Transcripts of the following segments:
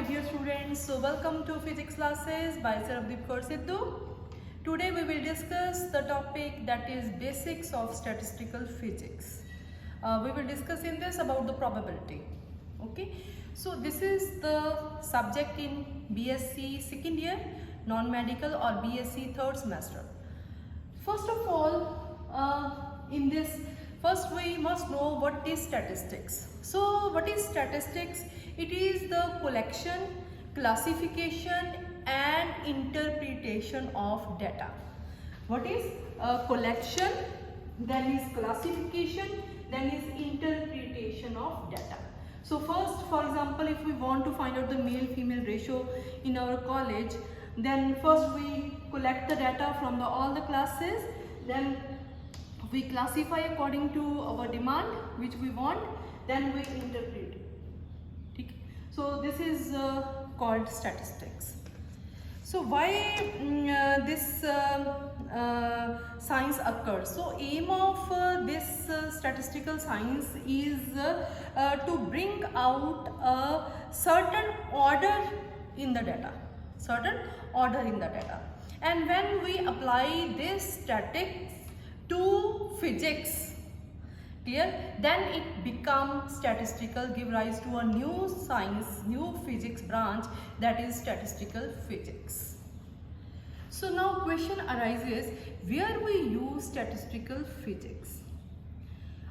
dear students. So welcome to physics classes by Sarbdeep Kaur Sidhu. Today we will discuss the topic that is basics of statistical physics. We will discuss in this about the probability. Okay. So this is the subject in B.Sc second year, non-medical or B.Sc third semester. First of all, in this, first we must know what is statistics. So what is statistics? It is the collection, classification and interpretation of data. What is collection, then is classification, then is interpretation of data. So first, for example, if we want to find out the male-female ratio in our college, then first we collect the data from all the classes, then we classify according to our demand which we want, then we interpret. So this is called statistics. So why this science occurs? So aim of this statistical science is to bring out a certain order in the data, and when we apply this statistics to physics, clear, then it becomes statistical, give rise to a new science, new physics branch, that is statistical physics. So now question arises, where we use statistical physics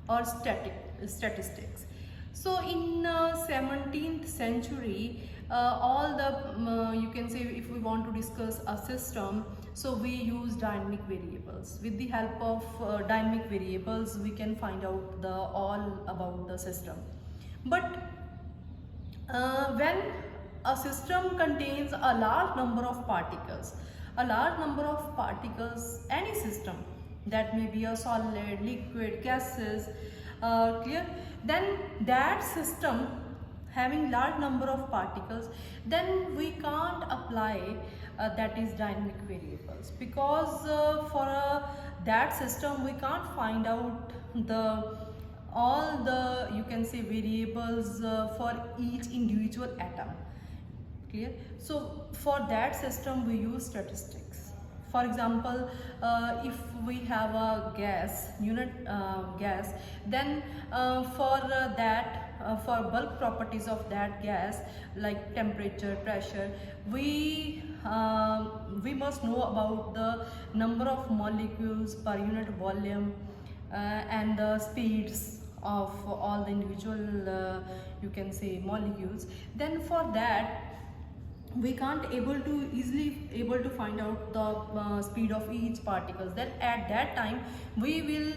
or statistics. So in 17th century, all the you can say, if we want to discuss a system, so we use dynamic variables. With the help of dynamic variables, we can find out all about the system. But when a system contains a large number of particles, any system, that may be a solid, liquid, gases, clear, then that system having large number of particles, then we can't apply that is dynamic variables, because for that system we can't find out all the you can say variables for each individual atom, clear. So for that system we use statistics. For example, if we have a gas, gas, then for bulk properties of that gas, like temperature, pressure, we must know about the number of molecules per unit volume and the speeds of all the individual you can say molecules. Then for that we can't easily able to find out the speed of each particles. Then at that time we will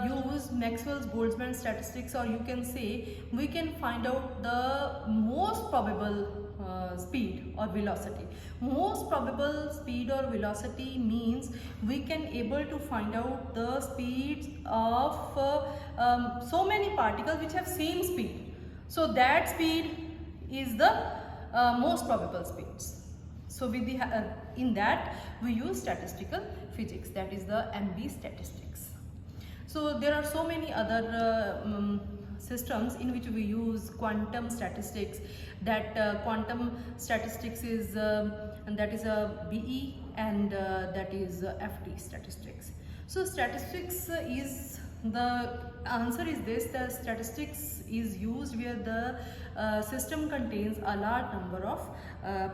use Maxwell's Boltzmann statistics, or you can say we can find out the most probable speed or velocity. Most probable speed or velocity means we can able to find out the speeds of so many particles which have same speed. So that speed is the most probable speeds. So with the in that we use statistical physics, that is the MB statistics. So there are so many other systems in which we use quantum statistics. That quantum statistics is and that is a BE, and that is FT statistics. So statistics is, the answer is this: the statistics is used where the system contains a large number of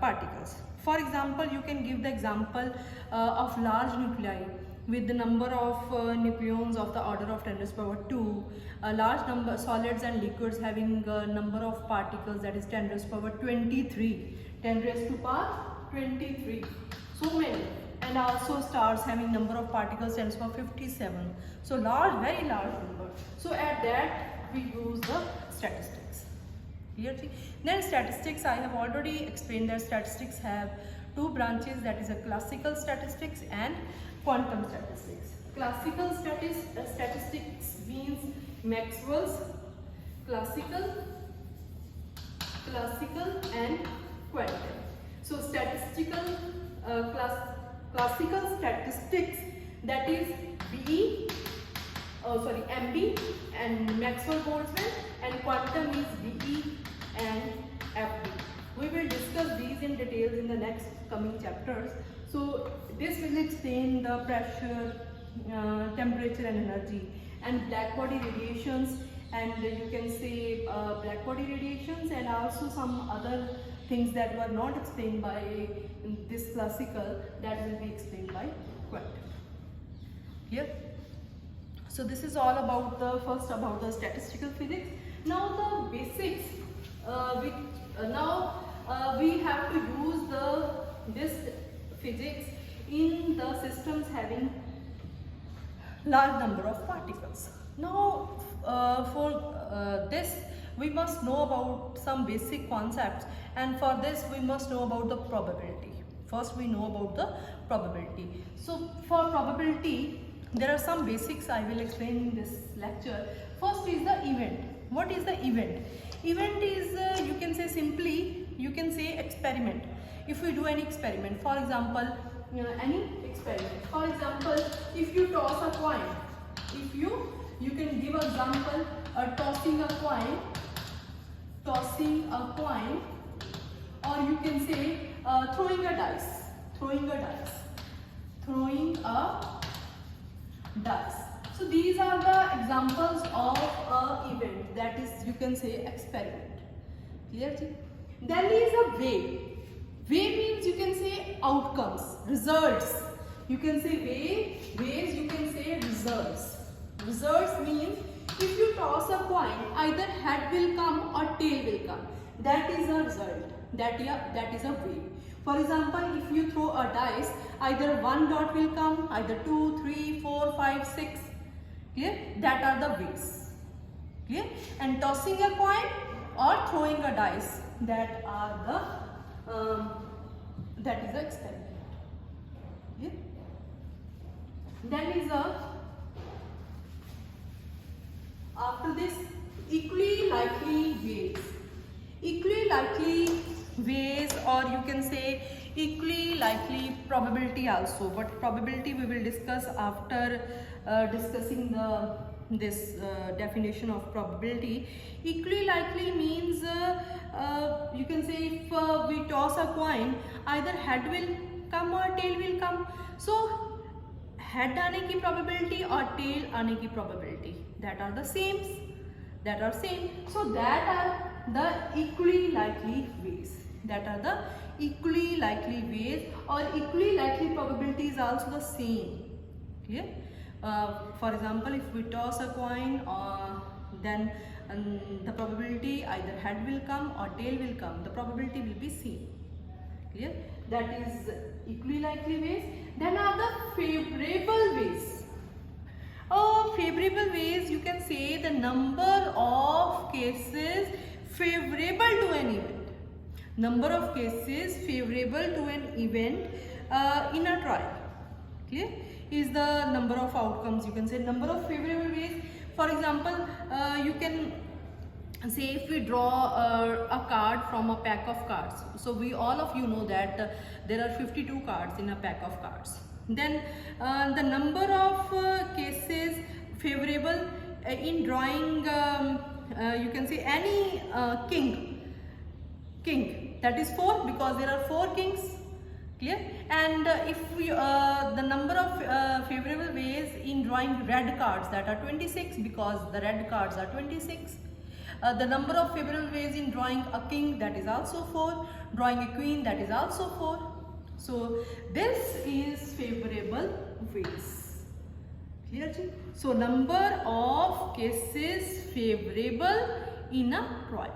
particles. For example, you can give the example of large nuclei with the number of nucleons of the order of 10⁻², a large number solids and liquids having a number of particles, that is 10⁻23, 10⁻23, so many. And also stars having number of particles 10⁻57, so large, very large number. So at that we use the statistics. Clear? Then statistics, I have already explained that statistics have two branches, that is a classical statistics and quantum statistics. Classical statistics means Maxwell's classical and quantum. So classical statistics, that is MB and Maxwell Boltzmann, and quantum is BE and FD. We will discuss these in details in the next coming chapters. So this will explain the pressure, temperature and energy, and black body radiations, and you can say black body radiations, and also some other things that were not explained by this classical, that will be explained by quantum. Here. So this is all about the first about the statistical physics. Now the basics. We have to use this physics in the systems having large number of particles. Now for this we must know about some basic concepts, and for this we must know about the probability. First we know about the probability. So for probability there are some basics I will explain in this lecture. First is the event. What is the event? Event is you can say simply, you can say experiment. If we do any experiment, for example, any experiment. For example, if you toss a coin, if you can give example, tossing a coin, or you can say throwing a dice. So these are the examples of an event, that is you can say experiment. Clear? Then is a wave. Wave means you can say outcomes, results. You can say waves, you can say results. Results means if you toss a coin, either head will come or tail will come. That is a result. That is a wave. For example, if you throw a dice, either one dot will come, either 2, 3, 4, 5, 6. Clear? That are the waves. Clear? And tossing a coin or throwing a dice, that is the experiment. Clear? Then is after this, equally likely waves. Equally likely ways, or you can say equally likely probability also, but probability we will discuss after discussing this definition of probability. Equally likely means you can say if we toss a coin, either head will come or tail will come. So head आने की probability or tail आने की probability, that are the same. So that are the equally likely ways. That are the equally likely ways, or equally likely probability is also the same. Clear? For example, if we toss a coin, then the probability either head will come or tail will come. The probability will be same. Clear? That is equally likely ways. Then are the favorable ways. Favorable ways, you can say the number of cases favorable to an event. Number of cases favorable to an event in a trial. Clear? Is the number of outcomes, you can say number of favorable ways. For example, you can say if we draw a card from a pack of cards. So all of you know that there are 52 cards in a pack of cards. Then the number of cases favorable in drawing, you can say any king, that is 4, because there are 4 kings. Clear? And if we the number of favorable ways in drawing red cards, that are 26, because the red cards are 26. The number of favorable ways in drawing a king, that is also 4. Drawing a queen, that is also 4. So this is favorable ways. Clear? So number of cases favorable in a trial.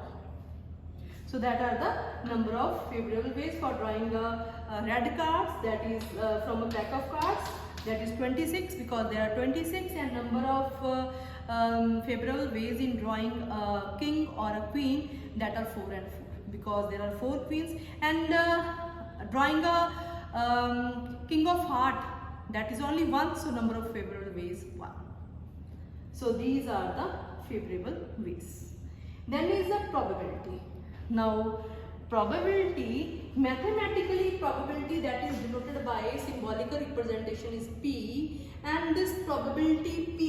So that are the number of favorable ways for drawing red cards, that is from a pack of cards, that is 26, because there are 26, and number of favorable ways in drawing a king or a queen, that are 4 and 4, because there are 4 queens. And drawing a king of heart, that is only 1, so number of favorable ways 1. So these are the favorable ways. Then is the probability. Now probability, mathematically probability, that is denoted by symbolical representation is P, and this probability P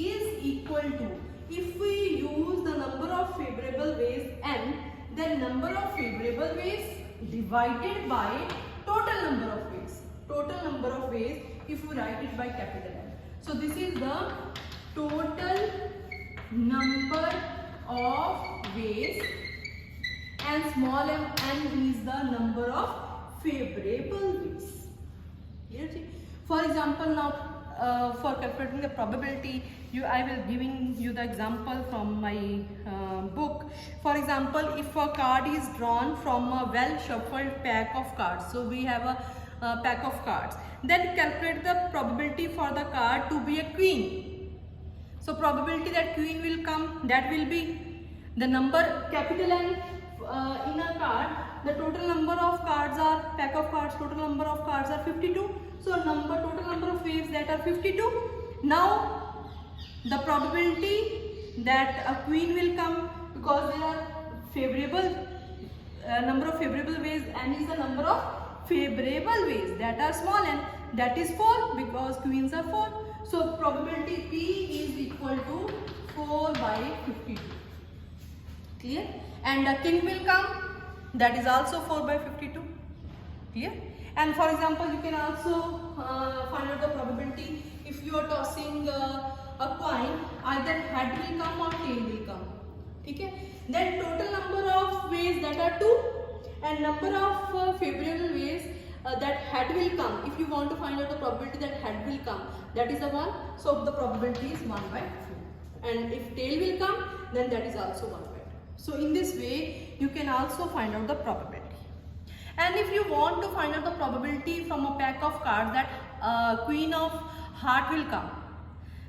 is equal to, if we use the number of favorable ways n, then number of favorable ways divided by total number of ways. Total number of ways if we write it by capital N. So this is the total number of ways and small m n is the number of favorable ways. For example, now for calculating the probability, I will giving you the example from my book. For example, if a card is drawn from a well shuffled pack of cards, so we have a pack of cards, then calculate the probability for the card to be a queen. So probability that queen will come, that will be the number capital N in a card. The total number of cards are, pack of cards, total number of cards are 52. So total number of waves that are 52. Now the probability that a queen will come, because there are favorable number of favorable ways, n is the number of favorable ways that are small n, that is 4 because queens are 4. So probability P is equal to 4 by 52. Clear? And a king will come, that is also 4 by 52. Clear? And for example, you can also find out the probability if you are tossing a coin, either head will come or tail will come. Okay? Then total number of ways that are 2 and number of favorable ways that head will come. If you want to find out the probability that head will come, that is a 1. So the probability is 1 by 2. And if tail will come, then that is also 1 by 2. So in this way, you can also find out the probability. And if you want to find out the probability from a pack of cards that queen of heart will come,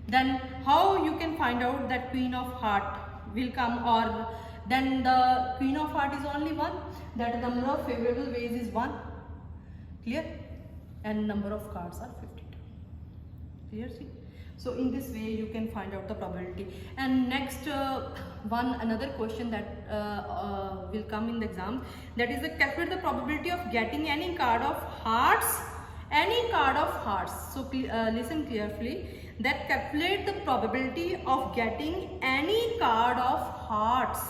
then how you can find out that queen of heart will come, or then the queen of heart is only 1, that the number of favorable ways is 1. Clear? And number of cards are 52. Clear? See? So in this way you can find out the probability. And next another question that will come in the exam, that is calculate the probability of getting any card of hearts. Any card of hearts. So listen carefully, that calculate the probability of getting any card of hearts.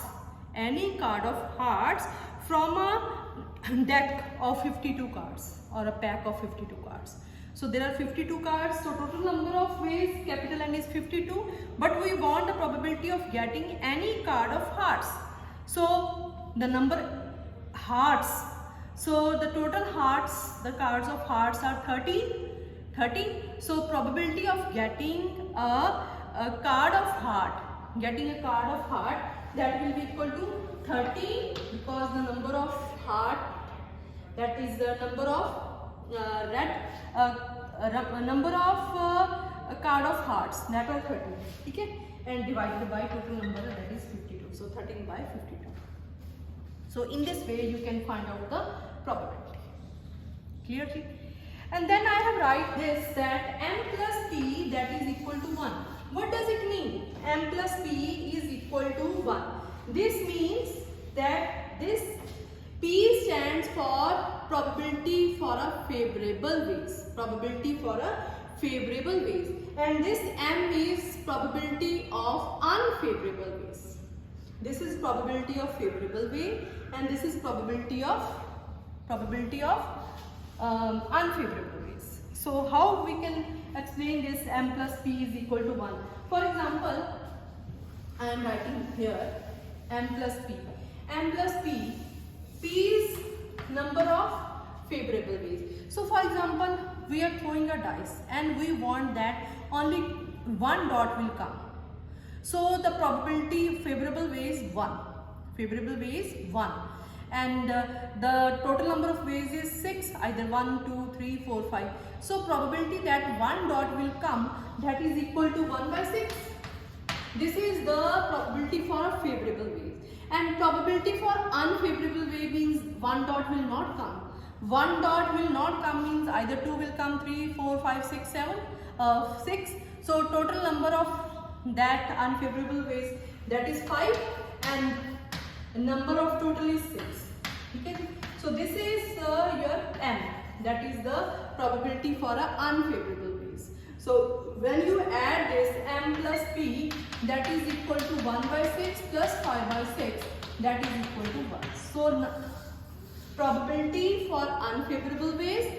Any card of hearts from a deck of 52 cards or a pack of 52 cards. So there are 52 cards, so total number of ways capital N is 52, but we want the probability of getting any card of hearts. So the number hearts, so the total hearts, the cards of hearts are 30. So probability of getting a card of heart, that will be equal to 30, because the number of heart, that is the number of number of card of hearts, that are 30. Okay? And divided by total number, that is 52. So 13 by 52. So in this way you can find out the probability. Clearly? And then I have write this, that m plus p, that is equal to 1. What does it mean? M plus p is equal to 1. This means that this P stands for probability for a favorable ways. Probability for a favorable ways. And this M is probability of unfavorable ways. This is probability of favorable way, and this is probability of unfavorable ways. So how we can explain this M plus P is equal to 1? For example, I am writing here M plus P. M plus P. P is number of favorable ways. So for example, we are throwing a dice and we want that only one dot will come. So the probability favorable way is 1. Favorable way is 1. And the total number of ways is 6, either 1, 2, 3, 4, 5. So probability that one dot will come, that is equal to 1 by 6. This is the probability for a favorable way. And probability for unfavorable way means one dot will not come. One dot will not come means either 2 will come, 3, 4, 5, 6, 7, 6. So total number of that unfavorable ways, that is 5, and number of total is 6. Okay. So this is your M, that is the probability for a unfavorable ways. So when you add this m plus p, that is equal to 1 by 6 plus 5 by 6, that is equal to 1. So probability for unfavorable ways,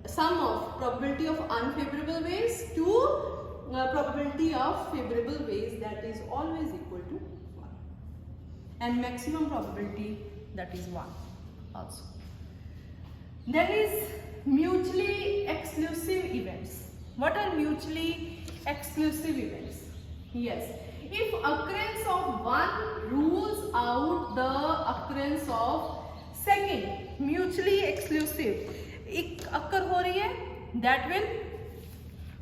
sum of probability of unfavorable ways to probability of favorable ways, that is always equal to 1. And maximum probability, that is 1 also. Then is mutually exclusive events. What are mutually exclusive events? Yes, if occurrence of one rules out the occurrence of second, mutually exclusive एक occur हो रही है, that will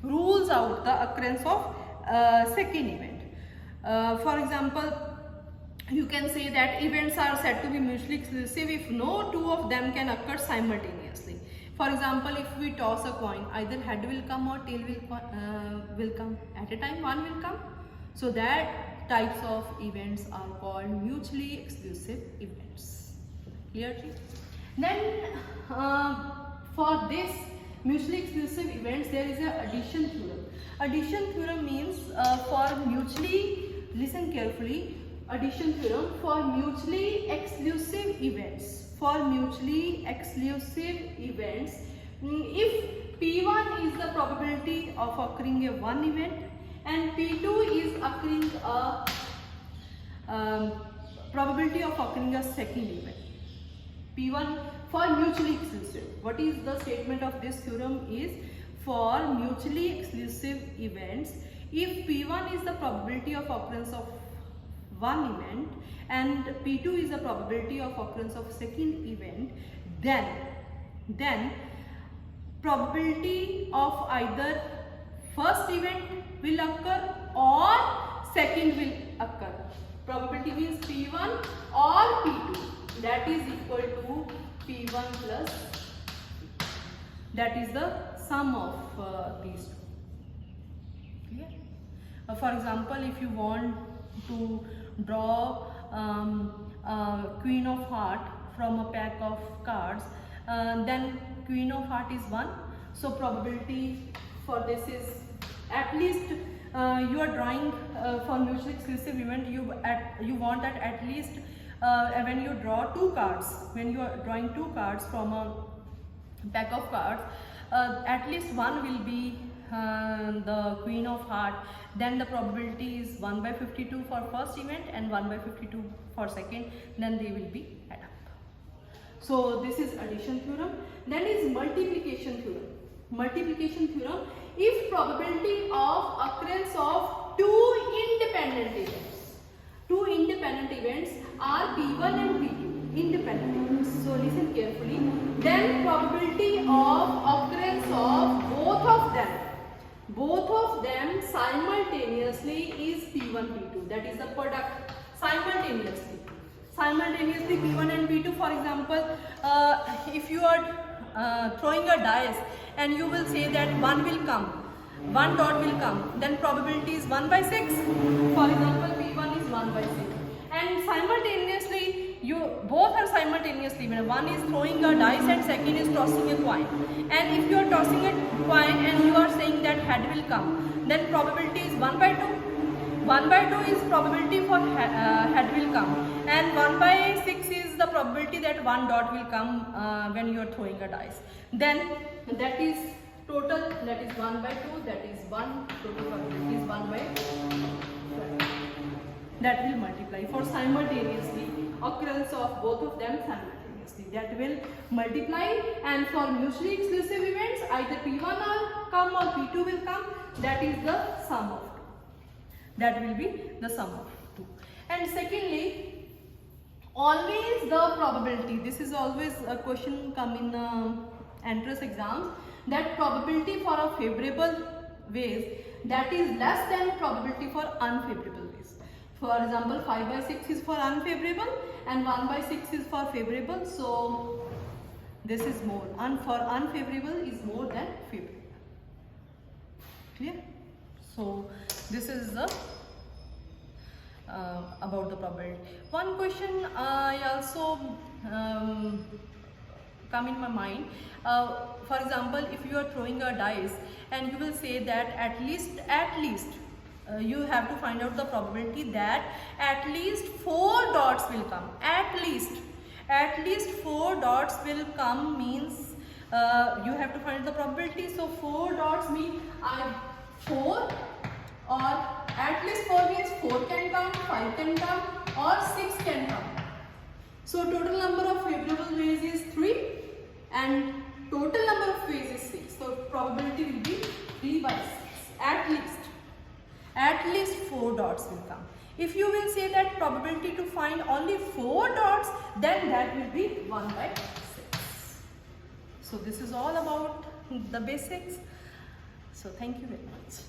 rules out the occurrence of second event. For example, you can say that events are said to be mutually exclusive if no two of them can occur simultaneously. For example, if we toss a coin, either head will come or tail will come at a time. One will come. So that types of events are called mutually exclusive events. Clear? Then for this mutually exclusive events, there is a addition theorem. Addition theorem means for mutually, listen carefully, addition theorem for mutually exclusive events. For mutually exclusive events, if P1 is the probability of occurring a one event and P2 is occurring a probability of occurring a second event. P1 for mutually exclusive. What is the statement of this theorem is for mutually exclusive events, if P1 is the probability of occurrence of one event and P2 is the probability of occurrence of second event, then probability of either first event will occur or second will occur. Probability means P1 or P2, that is equal to P1 plus, that is the sum of these two. Yeah. For example, if you want to draw queen of heart from a pack of cards, then queen of heart is 1. So probability for this is at least you are drawing for mutually exclusive event, you want that at least when you draw two cards, when you are drawing two cards from a pack of cards, at least one will be the queen of heart, then the probability is 1 by 52 for first event and 1 by 52 for second, then they will be add up. So this is addition theorem. Then is multiplication theorem. Multiplication theorem, if probability of occurrence of two independent events are P1 and P2, independent events. So listen carefully. Then probability of occurrence of both of them simultaneously is P1, P2. That is the product simultaneously P1 and P2. For example, if you are throwing a dice and you will say that one will come, one dot will come, then probability is 1 by 6. For example, P1 is 1 by 6. And simultaneously, both are simultaneously, one is throwing a dice and second is tossing a coin. And if you are tossing a coin and you are saying that head will come, then probability is 1 by 2. 1 by 2 is probability for head will come, and 1 by 6 is the probability that one dot will come when you are throwing a dice. Then that is total, that is 1 by 2, that is 1, total probability is 1 by 12. That will multiply for simultaneously occurrence of both of them simultaneously. That will multiply, and for mutually exclusive events either P1 will come or P2 will come, that is the sum of 2. That will be the sum of 2. And secondly, always the probability, this is always a question come in entrance exams, that probability for a favorable ways, that is less than probability for unfavorable ways. For example, 5 by 6 is for unfavorable and 1 by 6 is for favorable. So this is more, for unfavorable is more than favorable. Clear? So this is the about the probability. One question I also come in my mind. For example, if you are throwing a dice and you will say that at least you have to find out the probability that at least 4 dots will come. At least 4 dots will come means you have to find the probability. So 4 dots mean 4, or at least 4 means 4 can come, 5 can come, or 6 can come. So total number of favorable ways is 3 and total number of ways is 6. So probability will be 3 by 6. At least 4 dots will come. If you will say that probability to find only 4 dots, then that will be 1 by 6. So this is all about the basics. So thank you very much.